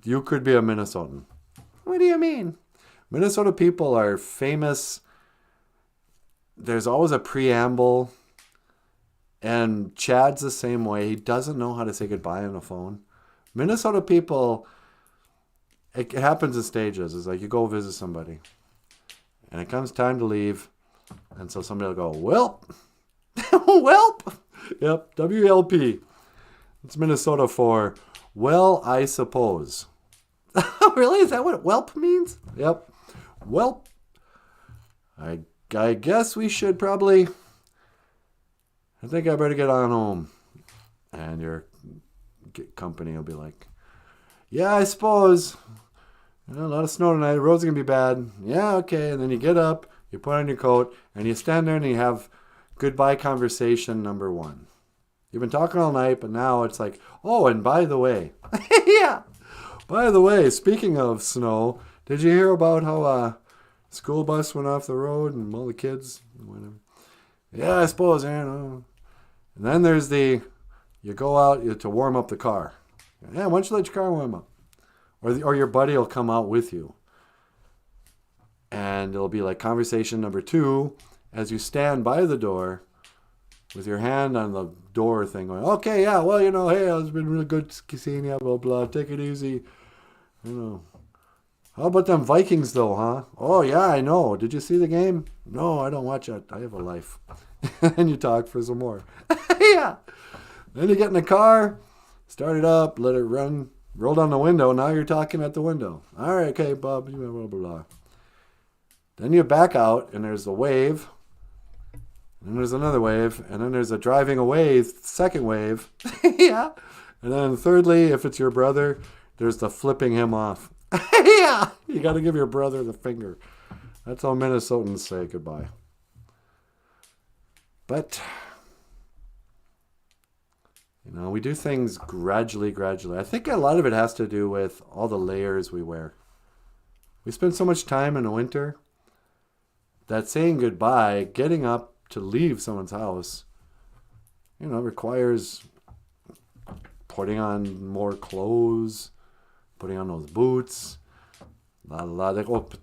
you could be a Minnesotan. What do you mean? Minnesota people are famous. There's always a preamble And Chad's the same way. He doesn't know how to say goodbye on the phone. Minnesota people, it happens in stages. It's like you go visit somebody, and it comes time to leave, and so somebody will go, "Welp." Welp. Yep, WLP. It's Minnesota for, well, I suppose. Really? Is that what whelp means? Yep. Welp. I guess we should probably, I think I better get on home. And your company will be like, yeah, I suppose. You know, a lot of snow tonight. The road's going to be bad. Yeah, okay. And then you get up, you put on your coat, and you stand there and you have goodbye conversation number 1. You've been talking all night, but now it's like, oh, and by the way. Yeah. By the way, speaking of snow, did you hear about how a school bus went off the road and all the kids went? Yeah, I suppose, you know. And then there's you go out to warm up the car. Yeah, why don't you let your car warm up? Or your buddy will come out with you. And it'll be like conversation number 2 as you stand by the door with your hand on the door thing going, okay, yeah, well, you know, hey, it's been really good seeing you, blah, blah, take it easy. You know. How about them Vikings, though, huh? Oh, yeah, I know. Did you see the game? No, I don't watch it. I have a life. And you talk for some more. Yeah. Then you get in the car, start it up, let it run, roll down the window. Now you're talking at the window. All right, okay, Bob, blah, blah, blah. Then you back out, and there's a wave. And then there's another wave. And then there's a driving away second wave. Yeah. And then thirdly, if it's your brother, there's the flipping him off. Yeah. You got to give your brother the finger. That's how Minnesotans say goodbye. But, you know, we do things gradually. I think a lot of it has to do with all the layers we wear. We spend so much time in the winter that saying goodbye, getting up to leave someone's house, you know, requires putting on more clothes, putting on those boots.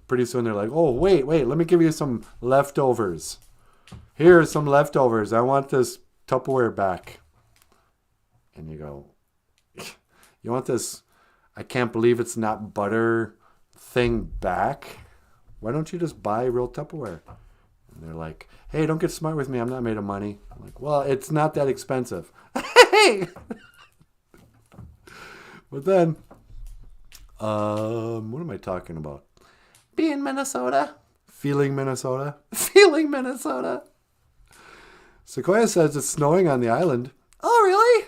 Pretty soon they're like, oh, wait, let me give you some leftovers. Here's some leftovers. I want this Tupperware back. And you go, you want this, I can't believe it's not butter thing back? Why don't you just buy real Tupperware? And they're like, hey, don't get smart with me. I'm not made of money. I'm like, well, it's not that expensive. Hey! But then, what am I talking about? Being Minnesota. Feeling Minnesota. Feeling Minnesota. Sequoia says it's snowing on the island. Oh, really?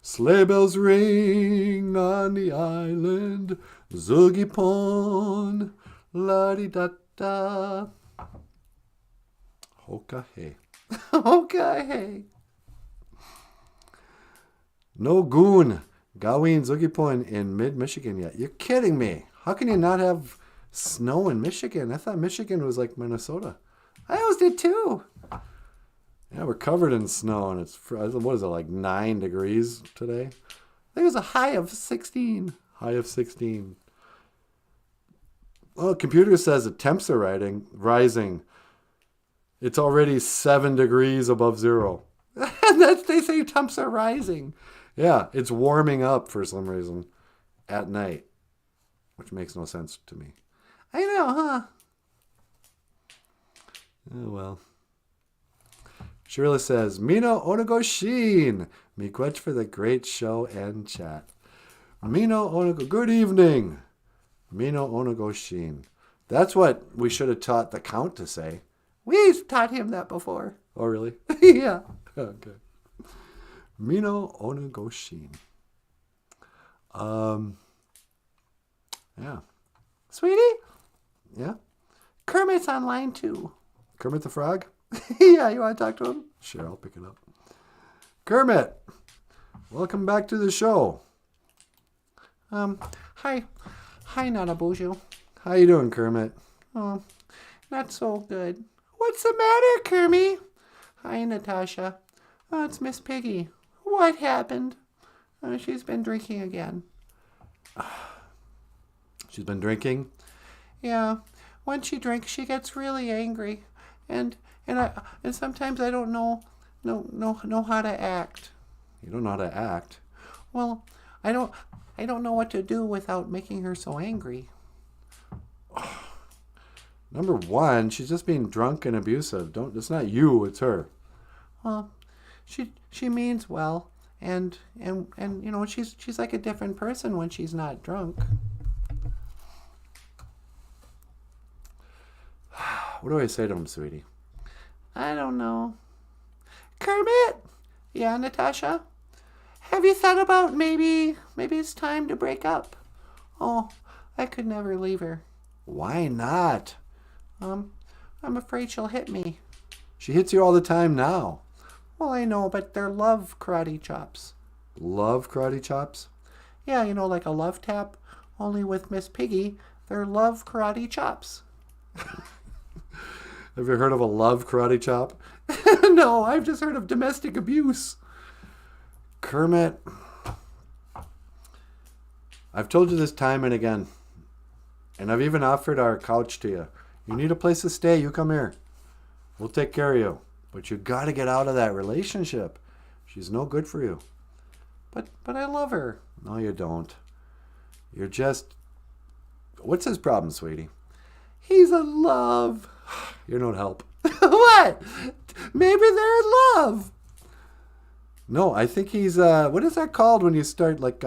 Sleigh bells ring on the island. Zoogie pon. La-di-da-da. Hoka hey. Okay, hey. No goon. Gaween Zugipon in mid-Michigan yet. You're kidding me. How can you not have snow in Michigan? I thought Michigan was like Minnesota. I always did too. Yeah, we're covered in snow, and it's, what is it, like 9 degrees today? I think it was a high of 16. High of 16. Oh, computer says the temps are rising. It's already 7 degrees above zero. They say temps are rising. Yeah, it's warming up for some reason at night, which makes no sense to me. I know, huh? Oh, well. Shirley says, Mino Onogoshin. Miigwech for the great show and chat. Mino Onogo. Good evening. Mino Onogoshin. That's what we should have taught the Count to say. We've taught him that before. Oh, really? Yeah. Okay. Mino Onogoshin. Yeah. Sweetie? Yeah? Kermit's online too. Kermit the Frog? Yeah, you want to talk to him? Sure, I'll pick it up. Kermit, welcome back to the show. Hi, NOTHERN. How you doing, Kermit? Oh, not so good. What's the matter, Kermit? Hi, Natasha. Oh, it's Miss Piggy. What happened? She's been drinking again. She's been drinking? Yeah. When she drinks, she gets really angry. And sometimes I don't know know how to act. You don't know how to act. Well, I don't know what to do without making her so angry. Number one, she's just being drunk and abusive. It's not you, it's her. Well, she means well, and you know, she's like a different person when she's not drunk. What do I say to him, sweetie? I don't know. Kermit? Yeah, Natasha? Have you thought about maybe it's time to break up? Oh, I could never leave her. Why not? I'm afraid she'll hit me. She hits you all the time now. Well, I know, but they're love karate chops. Love karate chops? Yeah, you know, like a love tap, only with Miss Piggy, they're love karate chops. Have you heard of a love karate chop? No, I've just heard of domestic abuse. Kermit, I've told you this time and again, and I've even offered our couch to you. You need a place to stay, you come here. We'll take care of you. But you got to get out of that relationship. She's no good for you. But I love her. No, you don't. You're just... What's his problem, sweetie? He's in love. You're no help. What? Maybe they're in love. No, I think he's... what is that called when you start, like...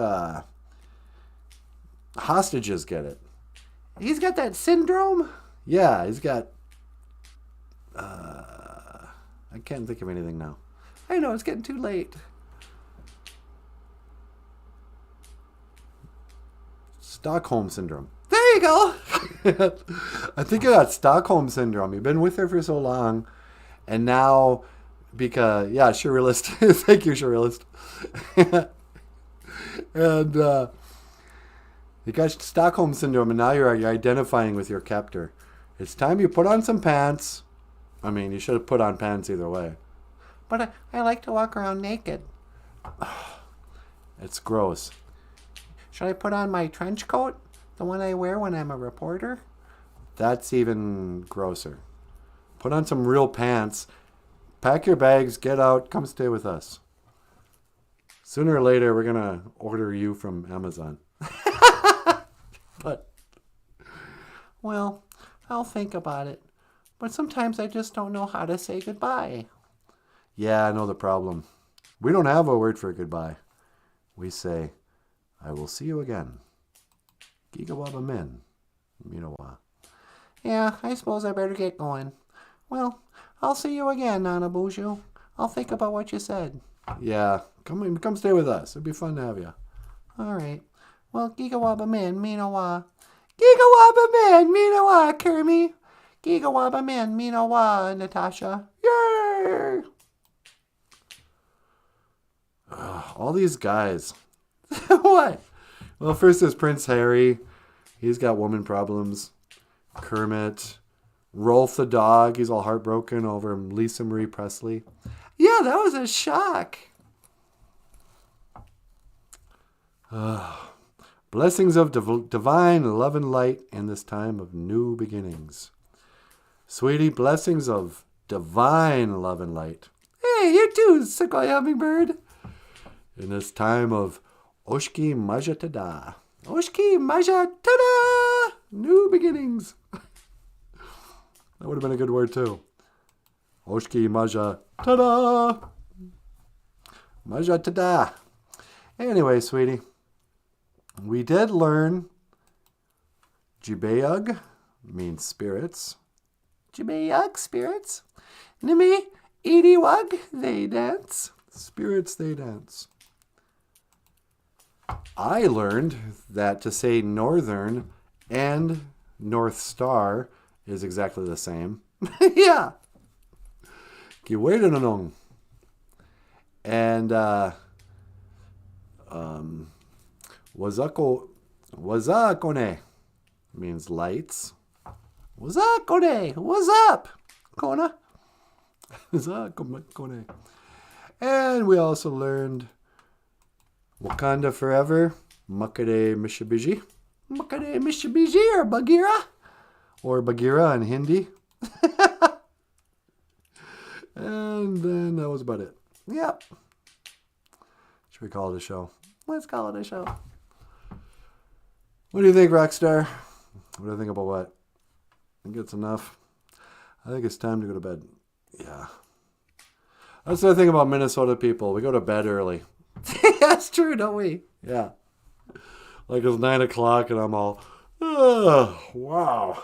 hostages get it. He's got that syndrome? Yeah, he's got... I can't think of anything now. I know, it's getting too late. Stockholm Syndrome. There you go. I think you got Stockholm Syndrome. You've been with her for so long. And now, because... Yeah, surrealist. Thank you, surrealist. And you got Stockholm Syndrome, and now you're identifying with your captor. It's time you put on some pants. I mean, you should have put on pants either way. But I like to walk around naked. It's gross. Should I put on my trench coat? The one I wear when I'm a reporter? That's even grosser. Put on some real pants. Pack your bags, get out, come stay with us. Sooner or later, we're going to order you from Amazon. But... Well, I'll think about it. But sometimes I just don't know how to say goodbye. Yeah, I know the problem. We don't have a word for goodbye. We say, I will see you again. Gigawaba men. Minawa. Yeah, I suppose I better get going. Well, I'll see you again, NANABOOZHOO. I'll think about what you said. Yeah, come stay with us. It'd be fun to have you. All right. Well, Gigawaba men, Minawa. Gigawaba men, Minawa, Kermit. Gigawaba men, Minawa, Natasha. Yay! All these guys. What? Well, first there's Prince Harry. He's got woman problems. Kermit. Rolf the dog. He's all heartbroken over Lisa Marie Presley. Yeah, that was a shock. Blessings of divine love and light in this time of new beginnings. Sweetie, blessings of divine love and light. Hey, you too, Sequoia Hummingbird. In this time of Oshki Maja Tada. Oshki Maja Tada! New beginnings. That would have been a good word too. Oshki Maja Tada! Maja Tada! Anyway, sweetie, we did learn Jibayug means spirits. Jibayug, spirits. Nimi, Idiwug, they dance. Spirits, they dance. I learned that to say northern and North Star is exactly the same. Yeah. Kiwedanong. And Wazakone means lights. Wazakone, what's up, Kona? Wazakone. And we also learned Wakanda Forever, Makade Mishabiji. Makade Mishabiji or Bagheera? Or Bagheera in Hindi. And And then that was about it. Yep. Should we call it a show? Let's call it a show. What do you think, Rockstar? What do you think about what? I think it's enough. I think it's time to go to bed. Yeah. That's the thing about Minnesota people. We go to bed early. That's true, don't we? Yeah. Like it's 9 o'clock and I'm all, oh, wow.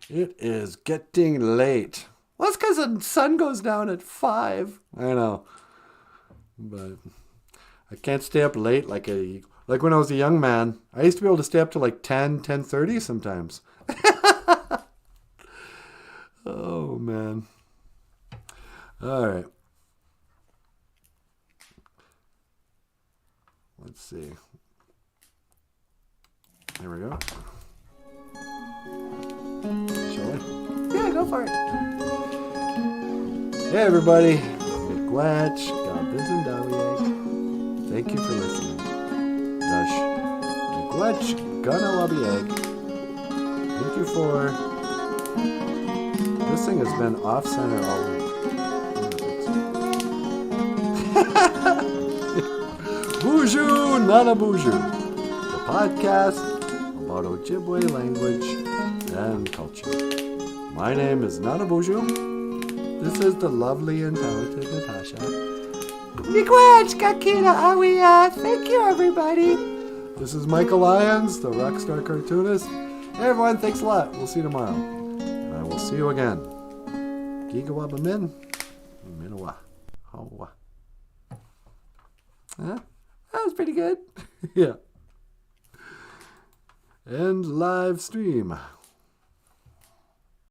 It is getting late. Well, it's because the sun goes down at 5. I know. But I can't stay up late like when I was a young man. I used to be able to stay up to like 10:30 sometimes. Oh, man. All right. Let's see. Here we go. Shall I? Yeah, go for it. Hey, everybody. Miigwech, GOFUNDME. Thank you for listening. Dash. Miigwech, GOFUNDME. Thank you for... This thing has been off-center all week. BOOZHOO NANABOOZHOO, the podcast about Ojibwe language and culture. My name is NANABOOZHOO. This is the lovely and talented Natasha. Miigwech, Kakina Awia. Thank you, everybody. This is Michael Lyons, the rockstar cartoonist. Hey everyone, thanks a lot. We'll see you tomorrow. And I will see you again. Gigawa min. Minawa. Hawa. Huh? That was pretty good. Yeah. And live stream.